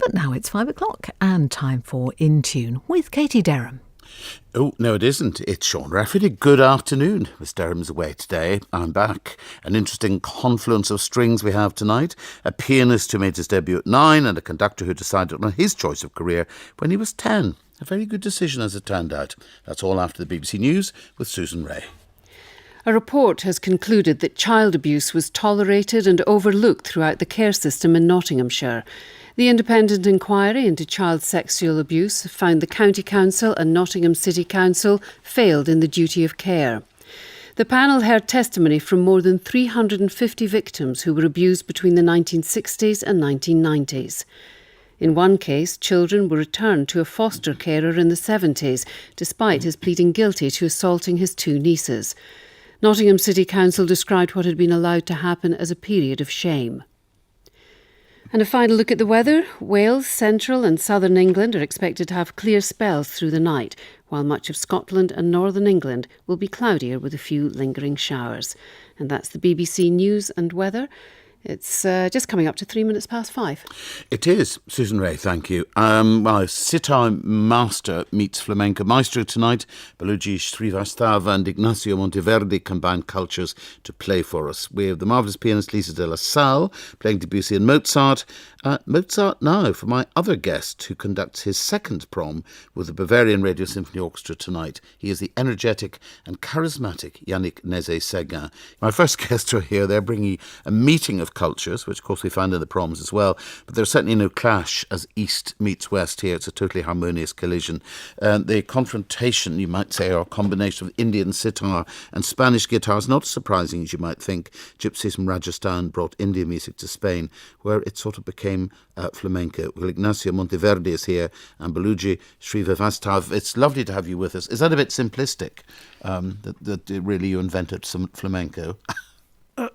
But now it's 5 o'clock and time for In Tune with Katie Derham. Oh, no, it isn't. It's Sean Rafferty. Good afternoon. Miss Derham's away today. I'm back. An interesting confluence of strings we have tonight. A pianist who made his debut at 9 and a conductor who decided on his choice of career when he was 10. A very good decision as it turned out. That's all after the BBC News with Susan Ray. A report has concluded that child abuse was tolerated and overlooked throughout the care system in Nottinghamshire. The independent inquiry into child sexual abuse found the County Council and Nottingham City Council failed in the duty of care. The panel heard testimony from more than 350 victims who were abused between the 1960s and 1990s. In one case, children were returned to a foster carer in the 70s, despite his pleading guilty to assaulting his two nieces. Nottingham City Council described what had been allowed to happen as a period of shame. And a final look at the weather. Wales, central and southern England are expected to have clear spells through the night, while much of Scotland and northern England will be cloudier with a few lingering showers. And that's the BBC News and weather. It's just coming up to 3 minutes past 5. It is. Susan Ray, thank you. Well, Sitar master meets flamenco maestro tonight. Baluji Shrivastav and Ignacio Monteverde combined cultures to play for us. We have the marvellous pianist Lisa de la Salle playing Debussy and Mozart. Mozart now for my other guest who conducts his second prom with the Bavarian Radio Symphony Orchestra tonight. He is the energetic and charismatic Yannick Nézet-Séguin. My first guests are here. They're bringing a meeting of cultures, which of course we find in the proms as well, but there's certainly no clash as East meets West here. It's a totally harmonious collision. The confrontation, you might say, or combination of Indian sitar and Spanish guitars, not as surprising as you might think. Gypsies from Rajasthan brought Indian music to Spain, where it sort of became flamenco. Well, Ignacio Monteverde is here and Baluji Shrivastav. It's lovely to have you with us. Is that a bit simplistic, that really you invented some flamenco?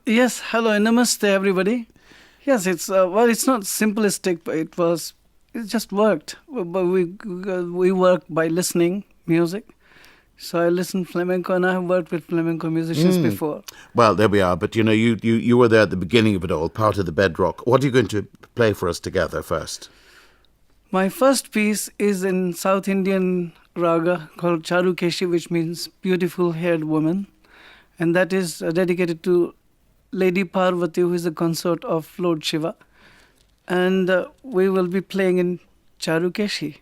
Yes, hello and namaste everybody. Yes, it's it's not simplistic, but it just worked. But we work by listening music. So I listen flamenco and I have worked with flamenco musicians before. Well, there we are. But you know, you were there at the beginning of it all, part of the bedrock. What are you going to play for us together first? My first piece is in South Indian raga called Charukeshi, which means beautiful haired woman. And that is dedicated to Lady Parvati, who is the consort of Lord Shiva. And we will be playing in Charukeshi.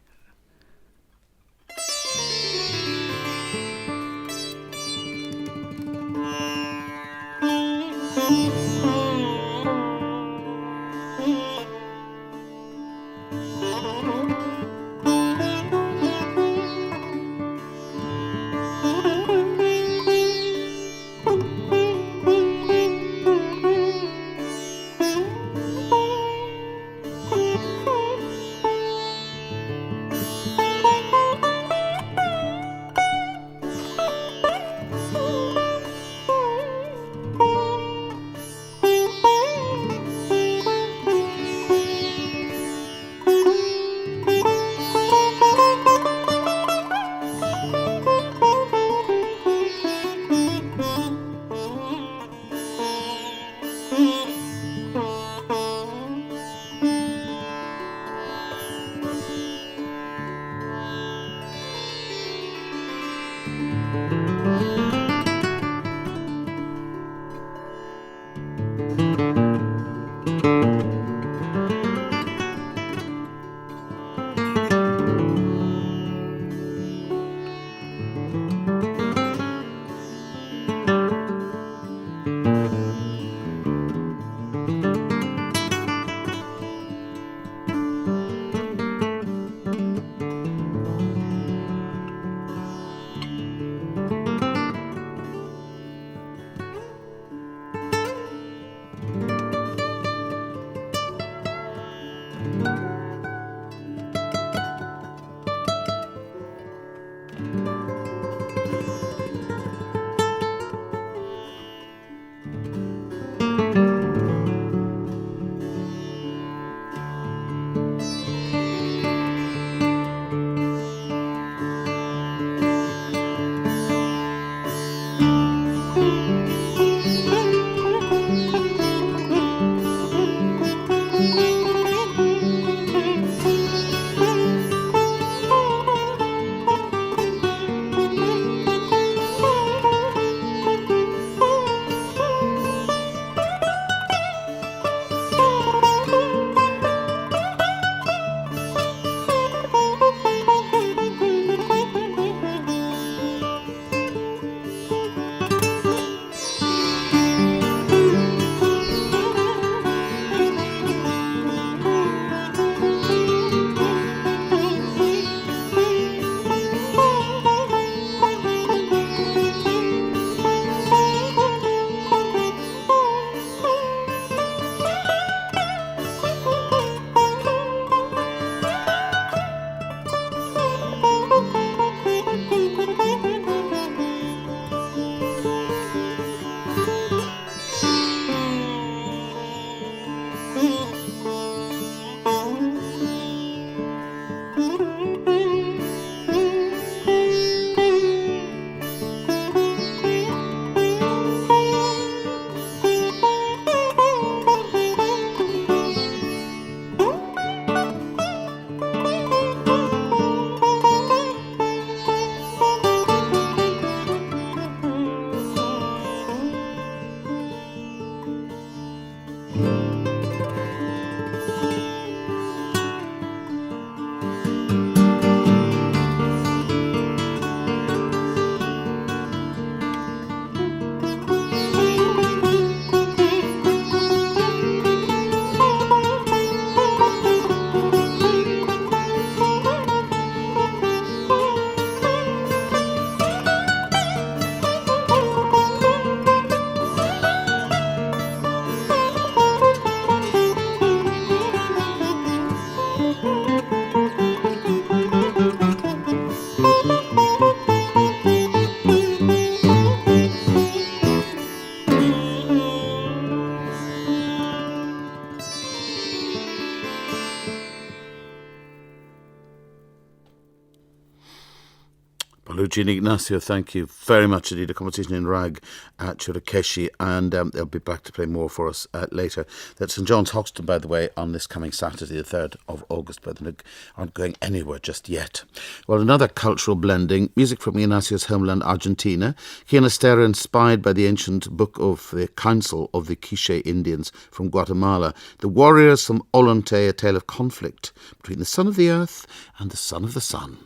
Baluji and Ignacio, thank you very much indeed. A competition in Rag at Churukeshi, and they'll be back to play more for us later. That's St John's Hoxton, by the way, on this coming Saturday, the 3rd of August, but they aren't going anywhere just yet. Well, another cultural blending, music from Ignacio's homeland, Argentina. Ginastera, inspired by the ancient book of the Council of the Quiche Indians from Guatemala. The Warriors from Ollantay, a tale of conflict between the son of the earth and the son of the sun.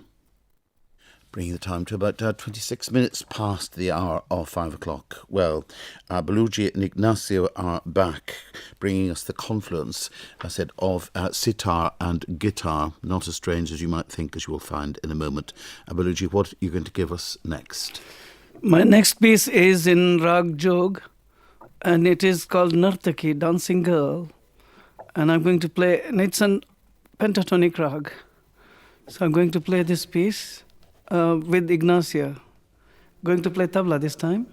Bringing the time to about 26 minutes past the hour of 5 o'clock. Well, Baluji and Ignacio are back, bringing us the confluence, I said, of sitar and guitar. Not as strange as you might think, as you will find in a moment. Baluji, what are you going to give us next? My next piece is in Rag Jog, and it is called Nartaki, Dancing Girl. And I'm going to play, and it's an pentatonic rag. So I'm going to play this piece with Ignacio. Going to play tabla this time.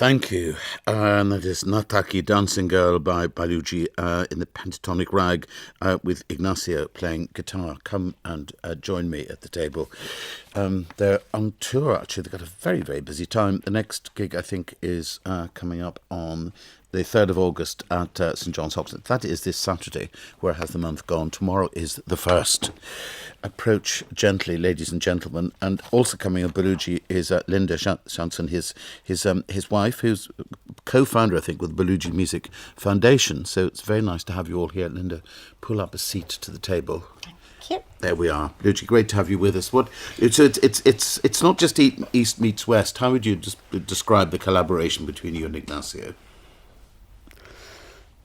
Thank you. And that is Nataki Dancing Girl by Baluji in the pentatonic rag with Ignacio playing guitar. Come and join me at the table. They're on tour, actually. They've got a very, very busy time. The next gig, I think, is coming up on the 3rd of August at St John's Hoxton. That is this Saturday. Where has the month gone? Tomorrow is the 1st. Approach gently, ladies and gentlemen. And also coming on Baluji is Linda Shanson, his wife, who's co-founder, I think, with the Baluji Music Foundation. So it's very nice to have you all here. Linda, pull up a seat to the table. Yep. There we are. Baluji, great to have you with us. It's not just East meets West. How would you describe the collaboration between you and Ignacio?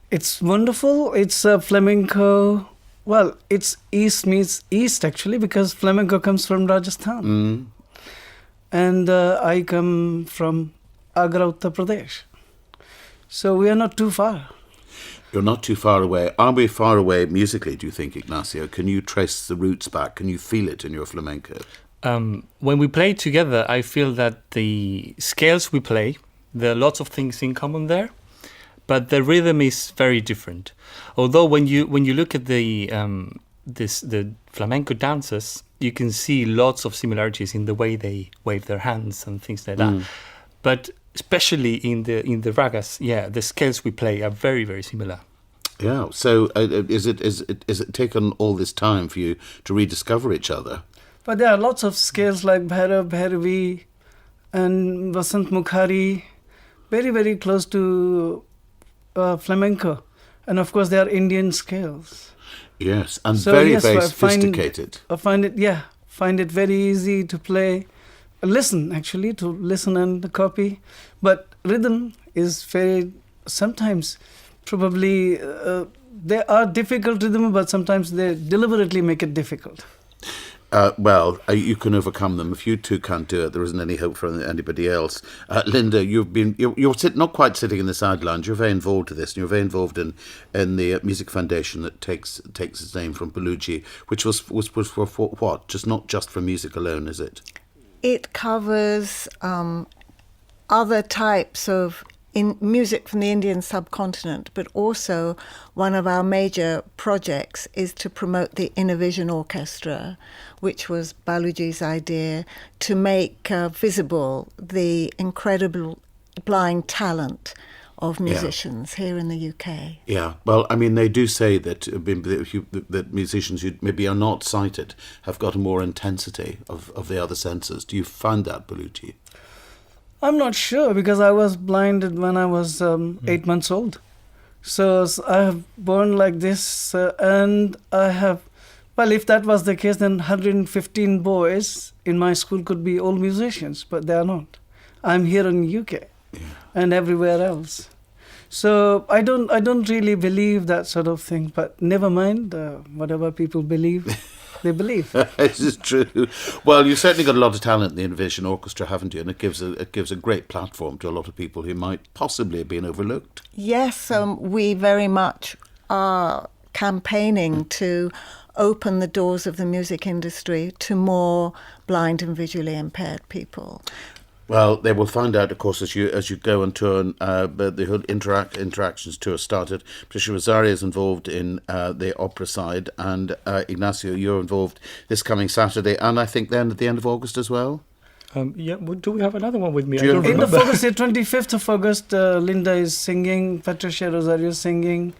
It's wonderful. It's flamenco. Well, it's East meets East, actually, because flamenco comes from Rajasthan. And I come from Agra, Uttar Pradesh. So we are not too far. You're not too far away. Are we far away musically, do you think, Ignacio? Can you trace the roots back? Can you feel it in your flamenco? When we play together, I feel that the scales we play, there are lots of things in common there. But the rhythm is very different. Although when you look at the flamenco dancers, you can see lots of similarities in the way they wave their hands and things like that. But especially in the ragas, the scales we play are very, very similar. Yeah. So is it taken all this time for you to rediscover each other? But there are lots of scales like Bhairav, Bhairavi and Vasant Mukhari, very, very close to flamenco. And of course, they are Indian scales. Yes, and So, very, yes, very I sophisticated. find it very easy to play. Listen and copy. But rhythm is very, sometimes probably, they are difficult rhythm, but sometimes they deliberately make it difficult. You can overcome them. If you two can't do it, there isn't any hope for anybody else. Linda, you're not quite sitting in the sidelines. You're very involved with this, and you're very involved in the music foundation that takes its name from Baluji, which was for what? Not just for music alone, is it? It covers other types of music from the Indian subcontinent, but also one of our major projects is to promote the Inner Vision Orchestra, which was Baluji's idea to make visible the incredible blind talent of musicians here in the UK. Yeah, well, I mean, they do say that musicians who maybe are not sighted have got a more intensity of the other senses. Do you find that, Baluji? I'm not sure, because I was blinded when I was 8 months old. So I have born like this, and I have, well, if that was the case, then 115 boys in my school could be all musicians, but they are not. I'm here in UK and everywhere else. So I don't really believe that sort of thing, but never mind, whatever people believe. They believe. This is true. Well, you've certainly got a lot of talent in the Inner Vision Orchestra, haven't you? And it gives a great platform to a lot of people who might possibly have been overlooked. Yes, we very much are campaigning to open the doors of the music industry to more blind and visually impaired people. Well, they will find out, of course, as you go on tour. But the whole interactions tour started. Patricia Rosario is involved in the opera side, and Ignacio, you're involved this coming Saturday, and I think then at the end of August as well. Do we have another one with me? Do you I don't End of remember. August, 25th of August, Linda is singing, Patricia Rosario is singing,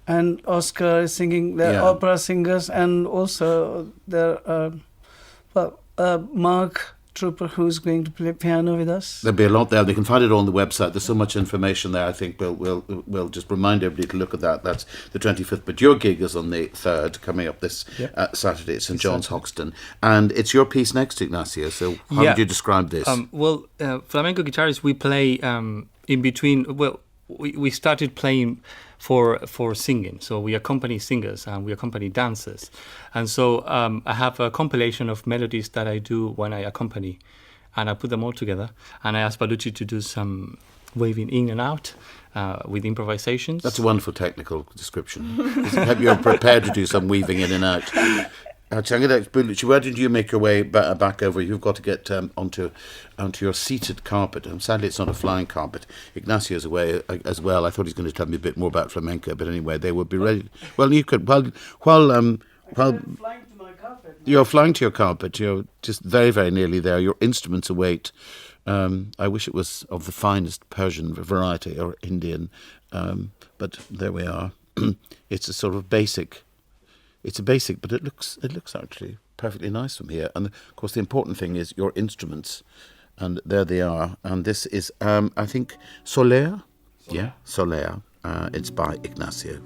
and Oscar is singing. They're opera singers, and also there are Mark Trooper, who's going to play piano with us. There'll be a lot there. They can find it all on the website. There's so much information there. I think we'll just remind everybody to look at that. That's the 25th. But your gig is on the 3rd, coming up this Saturday at St John's Hoxton. And it's your piece next, Ignacio. So how would you describe this? Flamenco guitarists, we play in between. Well, we started playing for singing. So we accompany singers and we accompany dancers. And so I have a compilation of melodies that I do when I accompany, and I put them all together. And I asked Baluji to do some waving in and out with improvisations. That's a wonderful technical description. You're prepared to do some weaving in and out. Baluji, where did you make your way back over? You've got to get onto your seated carpet. Sadly, it's not a flying carpet. Ignacio's away as well. I thought he's going to tell me a bit more about flamenco, but anyway, they would be ready. Well, you could while I'm flying to my carpet. you're flying to your carpet. You're just very, very nearly there. Your instruments await. I wish it was of the finest Persian variety or Indian, but there we are. It's a sort of basic. It's a basic, but it looks actually perfectly nice from here. And of course, the important thing is your instruments, and there they are. And this is, I think, Soler. Yeah, Soler. It's by Ignacio.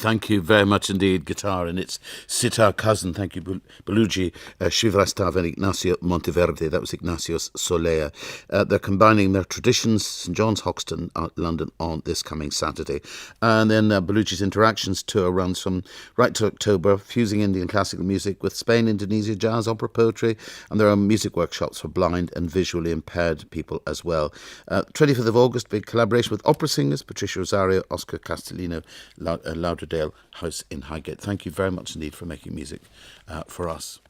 Thank you very much indeed, guitar and its sitar cousin. Thank you, Baluji Shrivastav and Ignacio Monteverde. That was Ignacio's Solea. They're combining their traditions, St John's, Hoxton, London, on this coming Saturday. And then Baluji's Interactions tour runs from right to October, fusing Indian classical music with Spain, Indonesia, jazz, opera, poetry, and there are music workshops for blind and visually impaired people as well. 25th of August, big collaboration with opera singers, Patricia Rosario, Oscar Castellino, Lauderdale House in Highgate. Thank you very much indeed for making music for us.